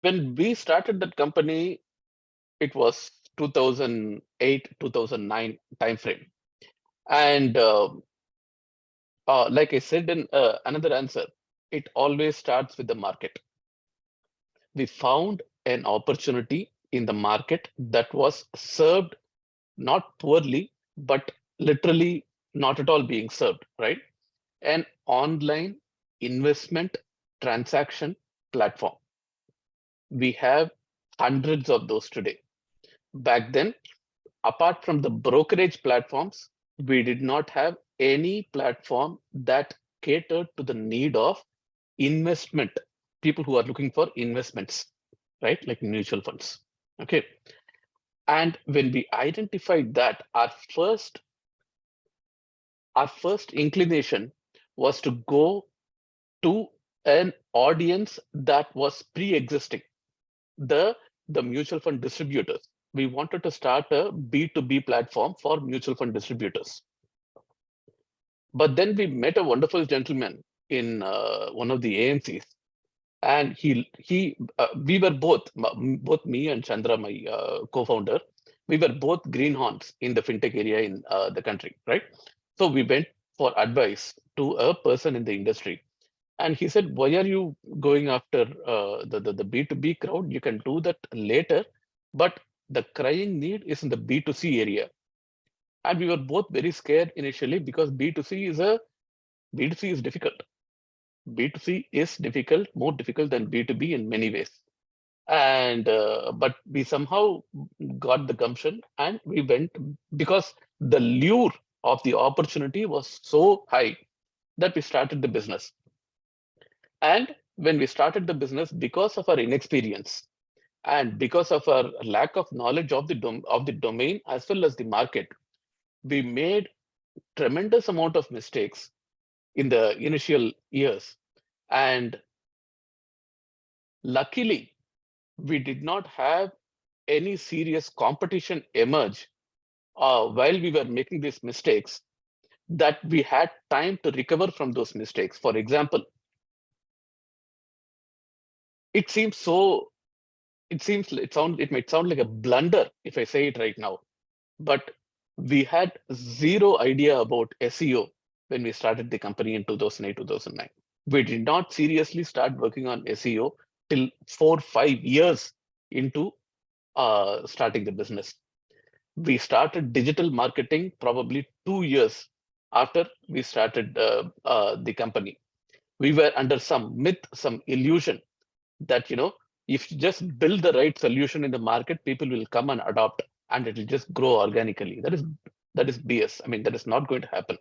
When we started that company, it was 2008, 2009 timeframe. And like I said in another answer, it always starts with the market. We found an opportunity in the market that was served not poorly, but literally not at all being served, right? An online investment transaction platform. We have hundreds of those today. Back then, apart from the brokerage platforms, we did not have any platform that catered to the need of investment, people who are looking for investments, right? Like mutual funds. Okay. And when we identified that, our first inclination was to go to an audience that was pre-existing, the the mutual fund distributors. We wanted to start a B2B platform for mutual fund distributors. But then we met a wonderful gentleman in one of the AMCs, and we were both me and Chandra, my co-founder, we were both greenhorns in the fintech area in the country, right? So we went for advice to a person in the industry, and he said, "Why are you going after the B2B crowd? You can do that later, but the crying need is in the B2C area." And we were both very scared initially because B2C is difficult. B2C is difficult, more difficult than B2B in many ways. And but we somehow got the gumption and we went because the lure of the opportunity was so high that we started the business. And when we started the business, because of our inexperience and because of our lack of knowledge of the domain as well as the market, we made tremendous amount of mistakes in the initial years. And luckily, we did not have any serious competition emerge while we were making these mistakes, that we had time to recover from those mistakes. For example, it seems so, it might sound like a blunder if I say it right now, but we had zero idea about SEO when we started the company in 2008, 2009. We did not seriously start working on SEO till 4-5 years into starting the business. We started digital marketing probably 2 years after we started the company. We were under some myth, some illusion that, if you just build the right solution in the market, people will come and adopt and it will just grow organically. That is BS. I mean, that is not going to happen,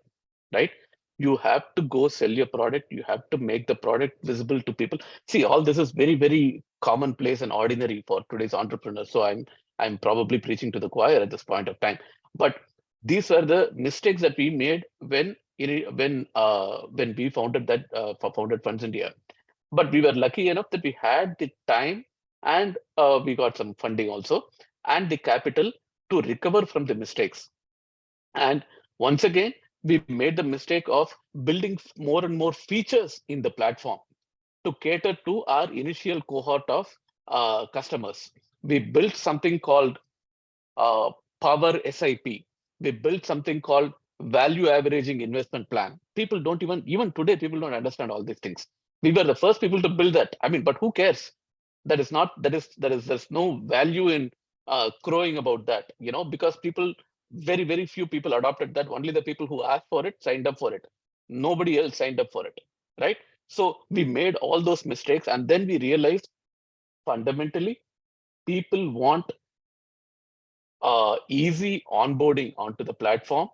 right? You have to go sell your product. You have to make the product visible to people. See, all this is very, very commonplace and ordinary for today's entrepreneurs. So I'm probably preaching to the choir at this point of time. But these are the mistakes that we made when we founded FundsIndia. But we were lucky enough that we had the time and we got some funding also and the capital to recover from the mistakes. And once again, we made the mistake of building more and more features in the platform to cater to our initial cohort of customers. We built something called Power SIP. We built something called Value Averaging Investment Plan. People don't even today, people don't understand all these things. We were the first people to build that. I mean, but who cares? There's no value in crowing about that, because very, very few people adopted that. Only the people who asked for it signed up for it. Nobody else signed up for it, right? So we made all those mistakes, and then we realized fundamentally people want easy onboarding onto the platform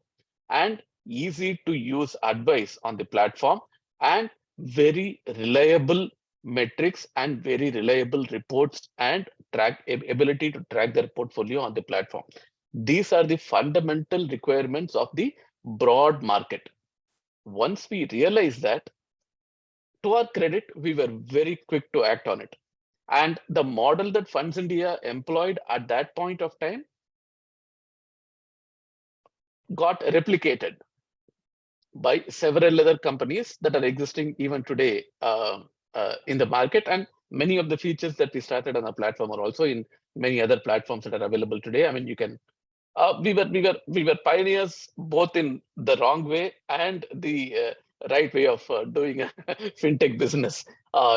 and easy to use advice on the platform and very reliable metrics and very reliable reports and ability to track their portfolio on the platform. These are the fundamental requirements of the broad market. Once we realized that, to our credit, we were very quick to act on it. And the model that FundsIndia employed at that point of time got replicated by several other companies that are existing even today in the market. And many of the features that we started on our platform are also in many other platforms that are available today. I mean, you can. We were pioneers both in the wrong way and the right way of doing a fintech business.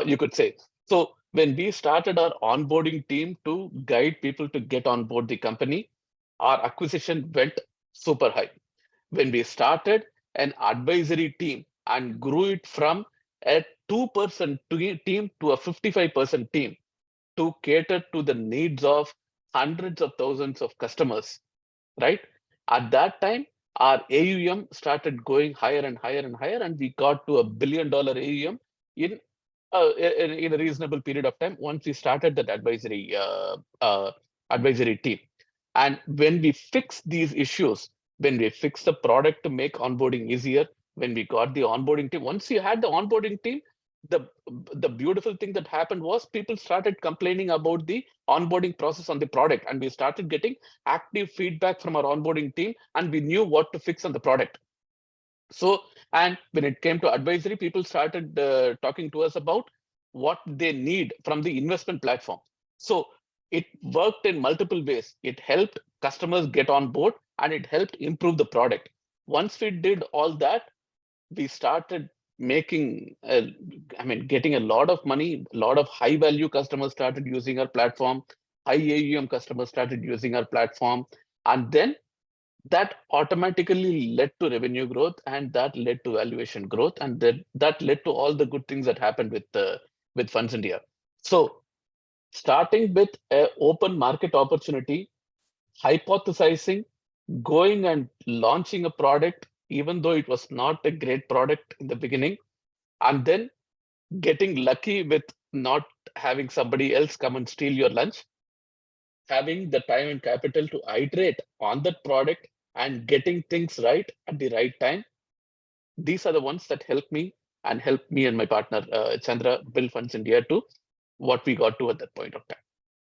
You could say. So when we started our onboarding team to guide people to get on board the company, our acquisition went super high. When we started an advisory team and grew it from a 2% team to a 55% team to cater to the needs of hundreds of thousands of customers, right? At that time, our AUM started going higher and higher and higher, and we got to $1 billion AUM in in a reasonable period of time once we started that advisory team. And when we fix these issues, when we fix the product to make onboarding easier, when we got the onboarding team, once you had the onboarding team, the the beautiful thing that happened was people started complaining about the onboarding process on the product, and we started getting active feedback from our onboarding team, and we knew what to fix on the product. So, and when it came to advisory, people started talking to us about what they need from the investment platform. So it worked in multiple ways. It helped customers get on board, and it helped improve the product. Once we did all that, we started making, getting a lot of money. A lot of high value customers started using our platform. High AUM customers started using our platform, and then that automatically led to revenue growth, and that led to valuation growth, and that led to all the good things that happened with Funds India. So starting with an open market opportunity, hypothesizing, going and launching a product, even though it was not a great product in the beginning, and then getting lucky with not having somebody else come and steal your lunch, having the time and capital to iterate on that product and getting things right at the right time. These are the ones that help me and my partner Chandra build Funds India to what we got to at that point of time.